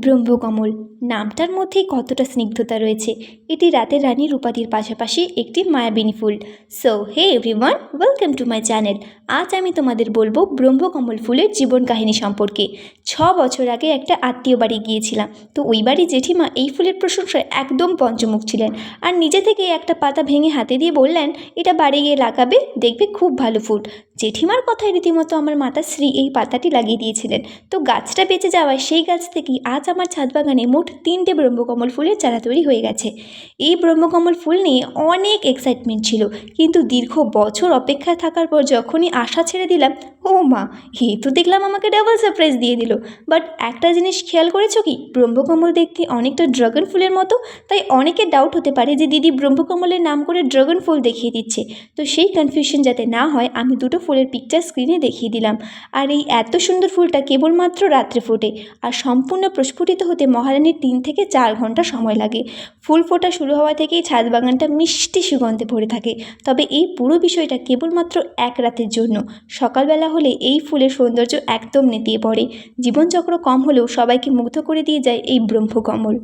ব্রহ্মকমল নামটার মধ্যেই কতটা স্নিগ্ধতা রয়েছে। এটি রাতের রানীর উপাধির পাশাপাশি একটি মায়াবিনী ফুল। So hey everyone, welcome to my channel. আজ আমি তোমাদের বলবো ব্রহ্মকমল ফুলের জীবন কাহিনী সম্পর্কে। 6 বছর আগে একটা আত্মীয় বাড়ি গিয়েছিলাম, তো ওই বাড়ি জেঠিমা এই ফুলের প্রশংসায় একদম পঞ্চমুখ ছিলেন, আর নিজে থেকেই একটা পাতা ভেঙে হাতে দিয়ে বললেন, এটা বাড়ি গিয়ে লাগাবে, দেখবে খুব ভালো ফুল। জেঠিমার কথায় রীতিমতো আমার মাতাশ্রী এই পাতাটি লাগিয়ে দিয়েছিলেন। তো গাছটা বেঁচে যাওয়ায় সেই গাছ থেকেই আজ আমার ছাদ বাগানে মোট 3টে ব্রহ্মকমল ফুলের চারা তৈরি হয়ে গেছে। এই ব্রহ্মকমল ফুল নিয়ে অনেক এক্সাইটমেন্ট ছিল, কিন্তু দীর্ঘ বছর অপেক্ষায় থাকার পর যখনই আশা ছেড়ে দিলাম, ও মা, এ তো দেখলাম আমাকে ডাবল সারপ্রাইজ দিয়ে দিল। বাট একটা জিনিস খেয়াল করেছো কি, ব্রহ্মকমল দেখতে অনেকটা ড্রাগন ফুলের মতো, তাই অনেকের ডাউট হতে পারে যে দিদি ব্রহ্মকমলের নাম করে ড্রাগন ফুল দেখিয়ে দিচ্ছে। তো সেই কনফিউশন যাতে না হয়, আমি দুটো ফুলের পিকচার স্ক্রিনে দেখিয়ে দিলাম। আর এই এত সুন্দর ফুলটা কেবলমাত্র রাত্রে ফোটে, আর সম্পূর্ণ প্রস্ফুটিত হতে মহারানীর 3 থেকে 4 ঘন্টা সময় লাগে। ফুল ফোটা শুরু হওয়া থেকেই ছাদ বাগানটা মিষ্টি সুগন্ধে ভরে থাকে। তবে এই পুরো বিষয়টা কেবলমাত্র এক রাতের জন্য। সকালবেলা হলে এই ফুলের সৌন্দর্য একদম নেতিয়ে পড়ে। জীবনচক্র কম হলেও সবাইকে মুগ্ধ করে দিয়ে যায় এই ব্রহ্মকমল।